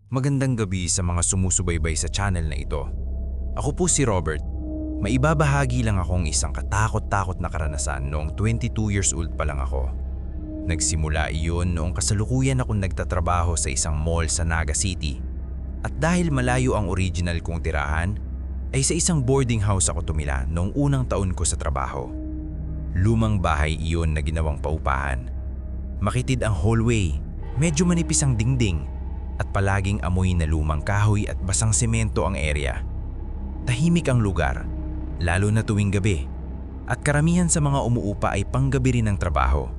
Magandang gabi sa mga sumusubaybay sa channel na ito. Ako po si Robert. Maibabahagi lang akong isang katakot-takot na karanasan noong 22 years old pa lang ako. Nagsimula iyon noong kasalukuyan akong nagtatrabaho sa isang mall sa Naga City. At dahil malayo ang original kong tirahan, ay sa isang boarding house ako tumila noong unang taon ko sa trabaho. Lumang bahay iyon na ginawang paupahan. Makitid ang hallway, medyo manipis ang dingding, at palaging amoy na lumang kahoy at basang semento ang area. Tahimik ang lugar, lalo na tuwing gabi, at karamihan sa mga umuupa ay panggabi rin ng trabaho,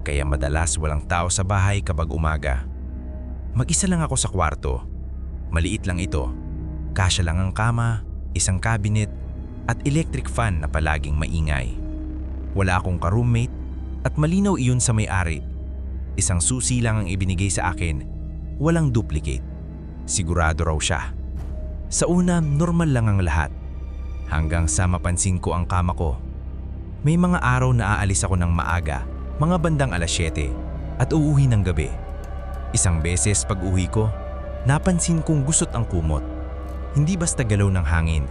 kaya madalas walang tao sa bahay kapag umaga. Mag-isa lang ako sa kwarto. Maliit lang ito, kasya lang ang kama, isang cabinet, at electric fan na palaging maingay. Wala akong ka-roommate at malinaw iyon sa may-ari. Isang susi lang ang ibinigay sa akin. Walang duplicate. Sigurado raw siya. Sa una, normal lang ang lahat. Hanggang sa mapansin ko ang kama ko. May mga araw na aalis ako ng maaga, mga bandang 7:00, at uuwi ng gabi. Isang beses pag uwi ko, napansin kong gusot ang kumot. Hindi basta galaw ng hangin,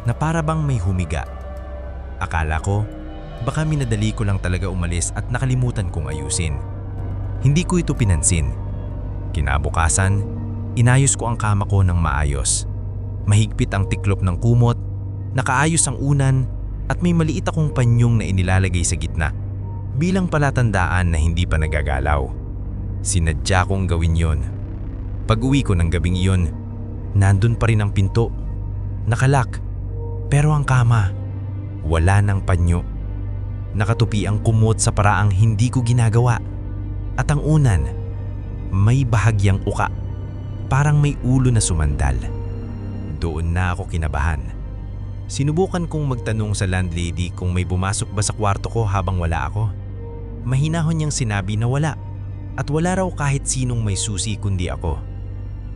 na para bang may humiga. Akala ko, baka minadali ko lang talaga umalis at nakalimutan kong ayusin. Hindi ko ito pinansin. Kinabukasan, inayos ko ang kama ko ng maayos. Mahigpit ang tiklop ng kumot, nakaayos ang unan, at may maliit akong panyong na inilalagay sa gitna, bilang palatandaan na hindi pa nagagalaw. Sinadya kong gawin yon. Pag-uwi ko ng gabing iyon, nandun pa rin ang pinto. Nakalak, pero ang kama, wala ng panyo. Nakatupi ang kumot sa paraang hindi ko ginagawa. At ang unan, may bahagyang uka, parang may ulo na sumandal. Doon na ako kinabahan. Sinubukan kong magtanong sa landlady kung may bumasok ba sa kwarto ko habang wala ako. Mahinahon niyang sinabi na wala, at wala raw kahit sinong may susi kundi ako.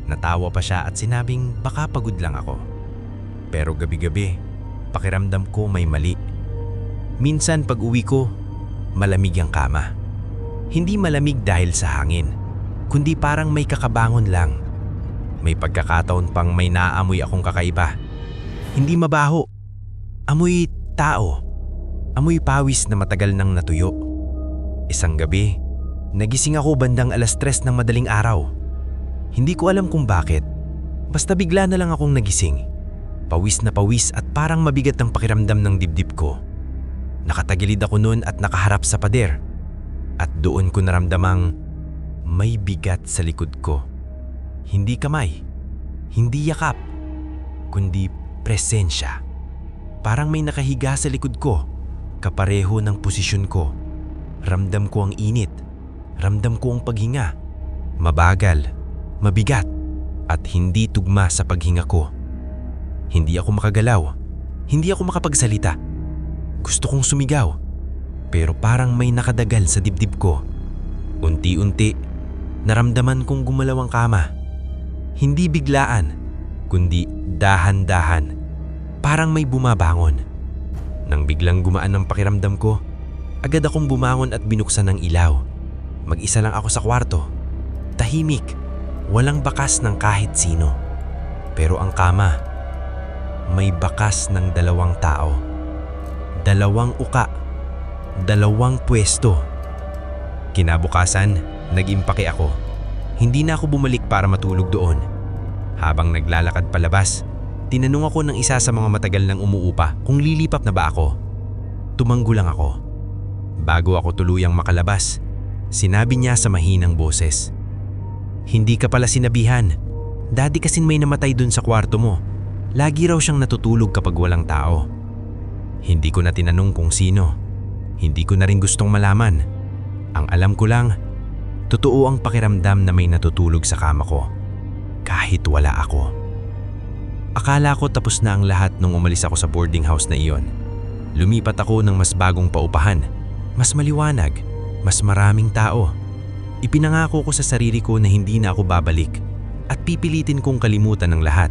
Natawa pa siya at sinabing baka pagod lang ako. Pero gabi-gabi, pakiramdam ko may mali. Minsan pag uwi ko, malamig ang kama. Hindi malamig dahil sa hangin, kundi parang may kakabangon lang. May pagkakataon pang may naaamoy akong kakaiba. Hindi mabaho. Amoy tao. Amoy pawis na matagal nang natuyo. Isang gabi, nagising ako bandang 3:00 ng madaling araw. Hindi ko alam kung bakit. Basta bigla na lang akong nagising. Pawis na pawis at parang mabigat ang pakiramdam ng dibdib ko. Nakatagilid ako noon at nakaharap sa pader. At doon ko naramdamang may bigat sa likod ko. Hindi kamay, hindi yakap, kundi presensya. Parang may nakahiga sa likod ko, kapareho ng posisyon ko. Ramdam ko ang init, ramdam ko ang paghinga. Mabagal, mabigat, at hindi tugma sa paghinga ko. Hindi ako makagalaw, hindi ako makapagsalita. Gusto kong sumigaw, pero parang may nakadagal sa dibdib ko. Unti-unti, naramdaman kong gumalaw ang kama. Hindi biglaan, kundi dahan-dahan. Parang may bumabangon. Nang biglang gumaan ang pakiramdam ko, agad akong bumangon at binuksan ang ilaw. Mag-isa lang ako sa kwarto. Tahimik, walang bakas ng kahit sino. Pero ang kama, may bakas ng 2 tao. 2 uka, 2 pwesto. Kinabukasan, nag-impake ako. Hindi na ako bumalik para matulog doon. Habang naglalakad palabas, tinanong ako ng isa sa mga matagal nang umuupa kung lilipat na ba ako. Tumanggo lang ako. Bago ako tuluyang makalabas, sinabi niya sa mahinang boses, "Hindi ka pala sinabihan. Dati kasin may namatay dun sa kwarto mo. Lagi raw siyang natutulog kapag walang tao." Hindi ko na tinanong kung sino. Hindi ko na rin gustong malaman. Ang alam ko lang, totoo ang pakiramdam na may natutulog sa kama ko, kahit wala ako. Akala ko tapos na ang lahat nung umalis ako sa boarding house na iyon. Lumipat ako ng mas bagong paupahan, mas maliwanag, mas maraming tao. Ipinangako ko sa sarili ko na hindi na ako babalik at pipilitin kong kalimutan ang lahat.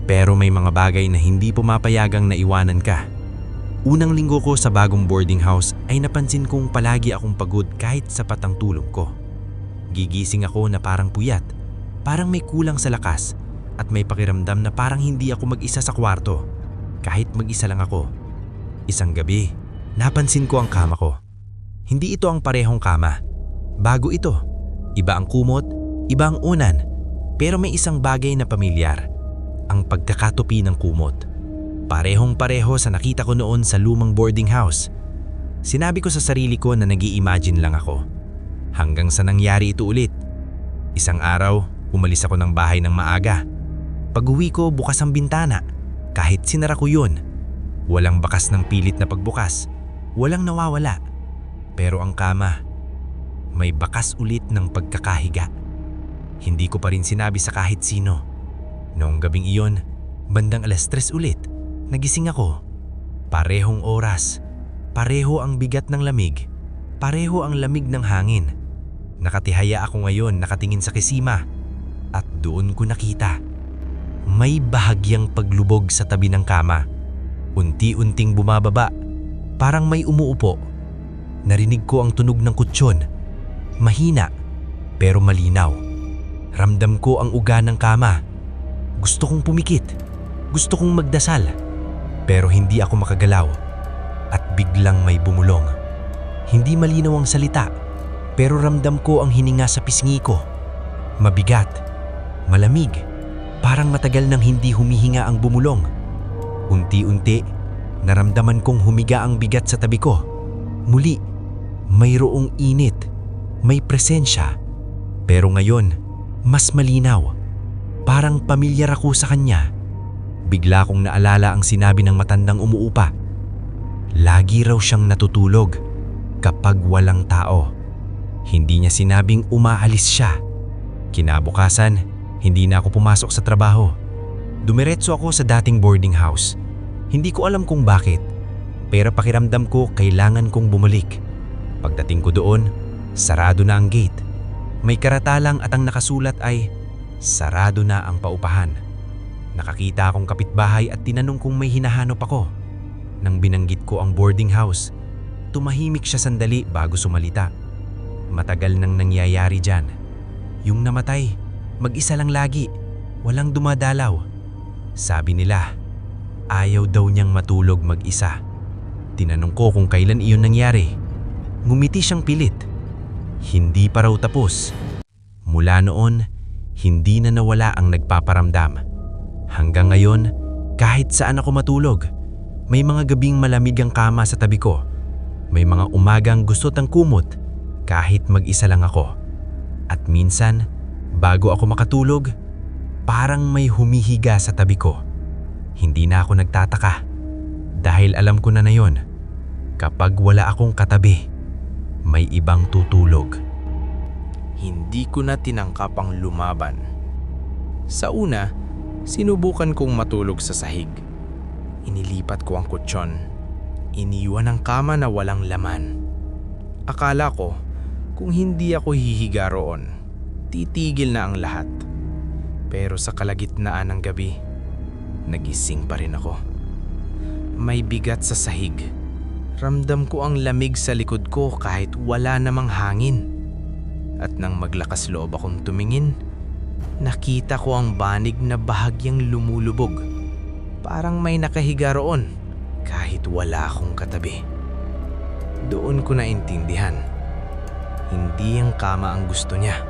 Pero may mga bagay na hindi pumapayagang naiwanan ka. Unang linggo ko sa bagong boarding house ay napansin kong palagi akong pagod kahit sapat ang tulog ko. Gigising ako na parang puyat, Parang may kulang sa lakas at may pakiramdam na parang hindi ako mag-isa sa kwarto. Kahit mag-isa lang ako. Isang gabi, napansin ko ang kama ko. Hindi ito ang parehong kama. Bago ito. Iba ang kumot, iba ang unan. Pero may isang bagay na pamilyar. Ang pagkakatupi ng kumot. Parehong-pareho sa nakita ko noon sa lumang boarding house. Sinabi ko sa sarili ko na nag-i-imagine lang ako. Hanggang sa nangyari ito ulit. Isang araw, umalis ako ng bahay ng maaga. Pag-uwi ko, bukas ang bintana. Kahit sinara ko yun. Walang bakas ng pilit na pagbukas. Walang nawawala. Pero ang kama, may bakas ulit ng pagkakahiga. Hindi ko pa rin sinabi sa kahit sino. Noong gabing iyon, bandang 3:00 ulit, nagising ako. Parehong oras. Pareho ang bigat ng lamig. Pareho ang lamig ng hangin. Nakatihaya ako ngayon nakatingin sa kisima. At doon ko nakita. May bahagyang paglubog sa tabi ng kama. Unti-unting bumababa. Parang may umuupo. Narinig ko ang tunog ng kutsyon. Mahina, pero malinaw. Ramdam ko ang uga ng kama. Gusto kong pumikit. Gusto kong magdasal. Pero hindi ako makagalaw. At biglang may bumulong. Hindi malinaw ang salita, pero ramdam ko ang hininga sa pisngi ko. Mabigat, malamig, parang matagal nang hindi humihinga ang bumulong. Unti-unti, naramdaman kong humiga ang bigat sa tabi ko. Muli, mayroong init, may presensya. Pero ngayon, mas malinaw. Parang pamilyar ako sa kanya. Bigla kong naalala ang sinabi ng matandang umuupa. Lagi raw siyang natutulog kapag walang tao. Hindi niya sinabing umaalis siya. Kinabukasan, hindi na ako pumasok sa trabaho. Dumiretso ako sa dating boarding house. Hindi ko alam kung bakit, pero pakiramdam ko kailangan kong bumalik. Pagdating ko doon, sarado na ang gate. May karatalang at ang nakasulat ay, sarado na ang paupahan. Nakakita akong kapitbahay at tinanong kung may hinahanap ako. Nang binanggit ko ang boarding house, tumahimik siya sandali bago sumalita. Matagal nang nangyayari dyan. Yung namatay, mag-isa lang lagi, walang dumadalaw. Sabi nila, ayaw daw niyang matulog mag-isa. Tinanong ko kung kailan iyon nangyari. Ngumiti siyang pilit. Hindi pa raw tapos. Mula noon, hindi na nawala ang nagpaparamdam. Hanggang ngayon, kahit saan ako matulog, may mga gabing malamig ang kama sa tabi ko. May mga umagang gustot ang kumot kahit mag-isa lang ako. At minsan, bago ako makatulog, parang may humihiga sa tabi ko. Hindi na ako nagtataka dahil alam ko na yon. Kapag wala akong katabi, may ibang tutulog. Hindi ko na tinangkap ang lumaban. Sa una, sinubukan kong matulog sa sahig. Inilipat ko ang kutsyon. Iniwan ang kama na walang laman. Akala ko, kung hindi ako hihiga roon, titigil na ang lahat. Pero sa kalagitnaan ng gabi, nagising pa rin ako. May bigat sa sahig. Ramdam ko ang lamig sa likod ko kahit wala namang hangin. At nang maglakas loob akong tumingin, nakita ko ang banig na bahagyang lumulubog. Parang may nakahiga roon kahit wala akong katabi. Doon ko naintindihan. Hindi ang kama ang gusto niya.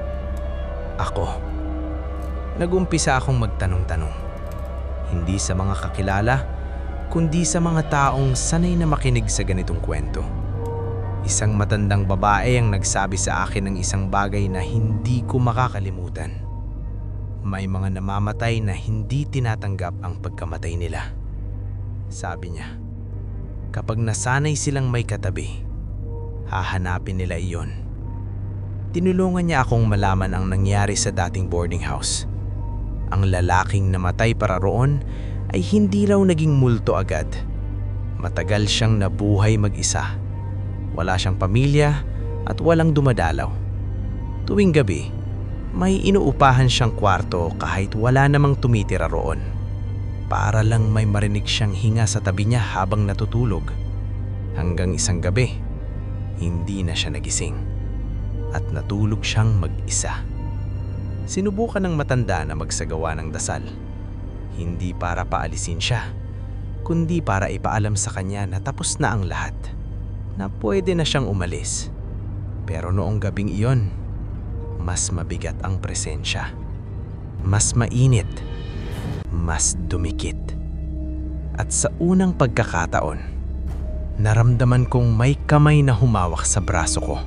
Ako. Nagumpisa akong magtanong-tanong. Hindi sa mga kakilala, kundi sa mga taong sanay na makinig sa ganitong kwento. Isang matandang babae ang nagsabi sa akin ng isang bagay na hindi ko makakalimutan. May mga namamatay na hindi tinatanggap ang pagkamatay nila. Sabi niya, kapag nasanay silang may katabi, hahanapin nila iyon. Tinulungan niya akong malaman ang nangyari sa dating boarding house. Ang lalaking namatay para roon ay hindi raw naging multo agad. Matagal siyang nabuhay mag-isa. Wala siyang pamilya at walang dumadalaw. Tuwing gabi, may inuupahan siyang kwarto kahit wala namang tumitira roon. Para lang may marinig siyang hinga sa tabi niya habang natutulog. Hanggang isang gabi, hindi na siya nagising. At natulog siyang mag-isa. Sinubukan ng matanda na magsagawa ng dasal. Hindi para paalisin siya, kundi para ipaalam sa kanya na tapos na ang lahat, na pwede na siyang umalis. Pero noong gabing iyon, mas mabigat ang presensya. Mas mainit, mas dumikit. At sa unang pagkakataon, naramdaman kong may kamay na humawak sa braso ko.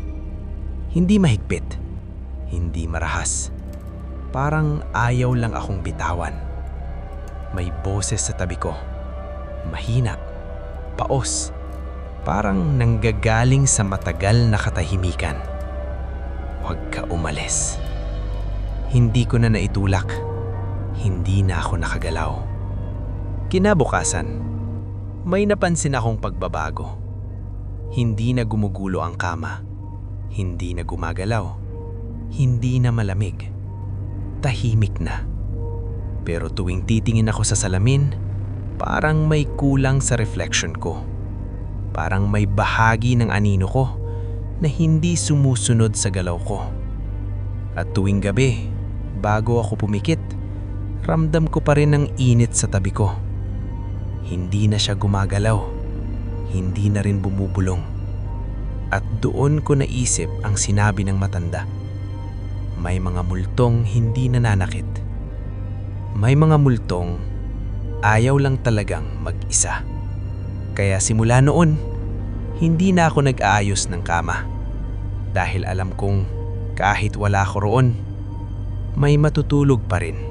Hindi mahigpit, hindi marahas. Parang ayaw lang akong bitawan. May boses sa tabi ko. Mahina, paos. Parang nanggagaling sa matagal na katahimikan. Huwag ka umalis. Hindi ko na naitulak. Hindi na ako nakagalaw. Kinabukasan, may napansin akong pagbabago. Hindi na gumugulo ang kama. Hindi na gumagalaw. Hindi na malamig. Tahimik na. Pero tuwing titingin ako sa salamin, parang may kulang sa reflection ko. Parang may bahagi ng anino ko na hindi sumusunod sa galaw ko. At tuwing gabi, bago ako pumikit, ramdam ko pa rin ang init sa tabi ko. Hindi na siya gumagalaw. Hindi na rin bumubulong. At doon ko naisip ang sinabi ng matanda. May mga multong hindi nananakit. May mga multong ayaw lang talagang mag-isa. Kaya simula noon, hindi na ako nag-aayos ng kama. Dahil alam kong kahit wala ko roon, may matutulog pa rin.